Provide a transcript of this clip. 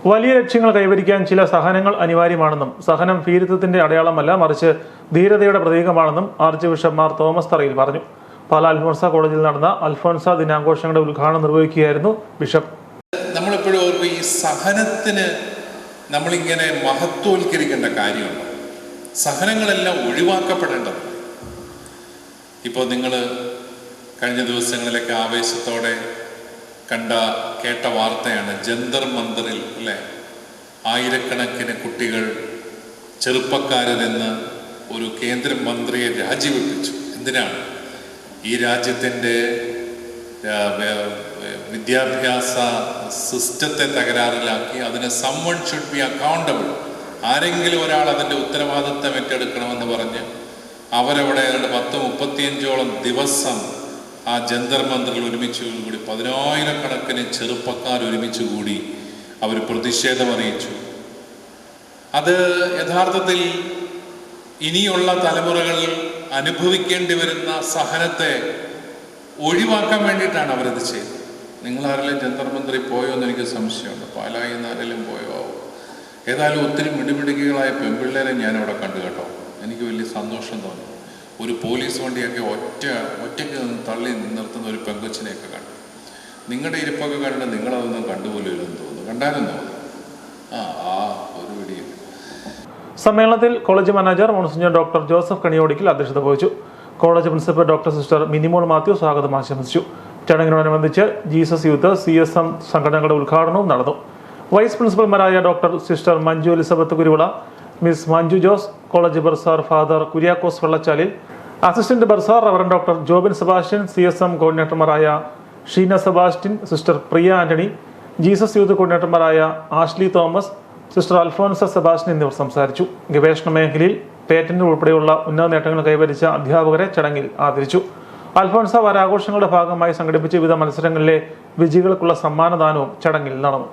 വലിയ ലക്ഷ്യങ്ങൾ കൈവരിക്കാൻ ചില സഹനങ്ങൾ അനിവാര്യമാണെന്നും സഹനം ഭീരുത്വത്തിന്റെ അടയാളമല്ല മറിച്ച് ധീരതയുടെ പ്രതീകമാണെന്നും ആർച്ച് ബിഷപ്പ് മാർ തോമസ് തറയിൽ പറഞ്ഞു. പാലാ അൽഫോൻസ കോളേജിൽ നടന്ന അൽഫോൻസ ദിനാഘോഷങ്ങളുടെ ഉദ്ഘാടനം നിർവഹിക്കുകയായിരുന്നു ബിഷപ്പ്. നമ്മളെപ്പോഴും ഓർക്കും, ഈ സഹനത്തിന് നമ്മളിങ്ങനെ മഹത്വവൽക്കരിക്കേണ്ട കാര്യമുണ്ട്. സഹനങ്ങളെല്ലാം ഒഴിവാക്കപ്പെടേണ്ടത്. ഇപ്പോൾ നിങ്ങൾ കഴിഞ്ഞ ദിവസങ്ങളിലൊക്കെ ആവേശത്തോടെ കേട്ട വാർത്തയാണ് ജന്തർ മന്ദറിൽ അല്ലേ, ആയിരക്കണക്കിന് കുട്ടികൾ ചെറുപ്പക്കാരിൽ നിന്ന് ഒരു കേന്ദ്രമന്ത്രിയെ രാജിവെപ്പിച്ചു. എന്തിനാണ്? ഈ രാജ്യത്തിൻ്റെ വിദ്യാഭ്യാസ സിസ്റ്റത്തെ തകരാറിലാക്കി അതിന് someone should be accountable, ആരെങ്കിലും ഒരാൾ അതിൻ്റെ ഉത്തരവാദിത്തം ഏറ്റെടുക്കണമെന്ന് പറഞ്ഞ് അവരവിടെ 10-35ഓളം ദിവസം ആ ജന്തർ മന്ദറിൽ ഒരുമിച്ച് കൂടി 10,000കണക്കിന് ചെറുപ്പക്കാർ ഒരുമിച്ച് കൂടി അവർ പ്രതിഷേധം അറിയിച്ചു. അത് യഥാർത്ഥത്തിൽ ഇനിയുള്ള തലമുറകൾ അനുഭവിക്കേണ്ടി വരുന്ന സഹനത്തെ ഒഴിവാക്കാൻ വേണ്ടിയിട്ടാണ് അവരത് ചെയ്തത്. നിങ്ങളാരെങ്കിലും ജന്തർ മന്ദറിൽ പോയോ എന്ന് എനിക്ക് സംശയമുണ്ട്. പാലായിൽ നിന്ന് ആരെങ്കിലും പോയോ? ഏതായാലും ഒത്തിരി മിടിമിടുക്കികളായ പെൺപിള്ളേരെ ഞാനവിടെ കണ്ടു കേട്ടോ. എനിക്ക് വലിയ സന്തോഷം തോന്നി. ഒരു പോലീസ് വണ്ടിയൊക്കെ ഒറ്റയ്ക്ക് തള്ളി നിർത്തുന്ന ഒരു പെങ്കൊച്ചിനെയൊക്കെ കണ്ടു. നിങ്ങളുടെ ഇരിപ്പൊക്കെ കണ്ടിട്ട് നിങ്ങളതൊന്നും കണ്ടുപോലില്ലെന്ന് തോന്നുന്നു. കണ്ടാലും തോന്നുന്നു. ഒരു പിടിയിൽ. സമ്മേളനത്തിൽ college manager monsignor doctor Joseph Kaniyodickal അധ്യക്ഷത വഹിച്ചു. College principal doctor sister Minimol Mathew സ്വാഗതം ആശംസിച്ചു. ചടങ്ങിനോടനുബന്ധിച്ച് ജീസസ് യൂത്ത് CSM സംഘടനകളുടെ ഉദ്ഘാടനവും നടന്നു. വൈസ് പ്രിൻസിപ്പൽമാരായ doctor sister Manju Elizabeth Kuruvilla, miss Manju Jose, college bursar father Kuriakose Vellachalil, assistant bursar reverend doctor Jobin Sebastian, CSM കോർഡിനേറ്റർമാരായ Sheena Sebastian, sister Priya Antony, Jesus Youth കോർഡിനേറ്റർമാരായ ആഷ്ലി തോമസ്, സിസ്റ്റർ അൽഫോൻസ സെബാസ്റ്റ്യൻ എന്നിവർ സംസാരിച്ചു. ഗവേഷണ മേഖലയിൽ പേറ്റന്റ് ഉൾപ്പെടെയുള്ള ഉന്നത നേട്ടങ്ങൾ കൈവരിച്ച അധ്യാപകരെ ചടങ്ങിൽ ആദരിച്ചു. അൽഫോൻസ വാരാഘോഷങ്ങളുടെ ഭാഗമായി സംഘടിപ്പിച്ച വിവിധ മത്സരങ്ങളിലെ വിജയികൾക്കുള്ള സമ്മാനദാനവും ചടങ്ങിൽ നടന്നു.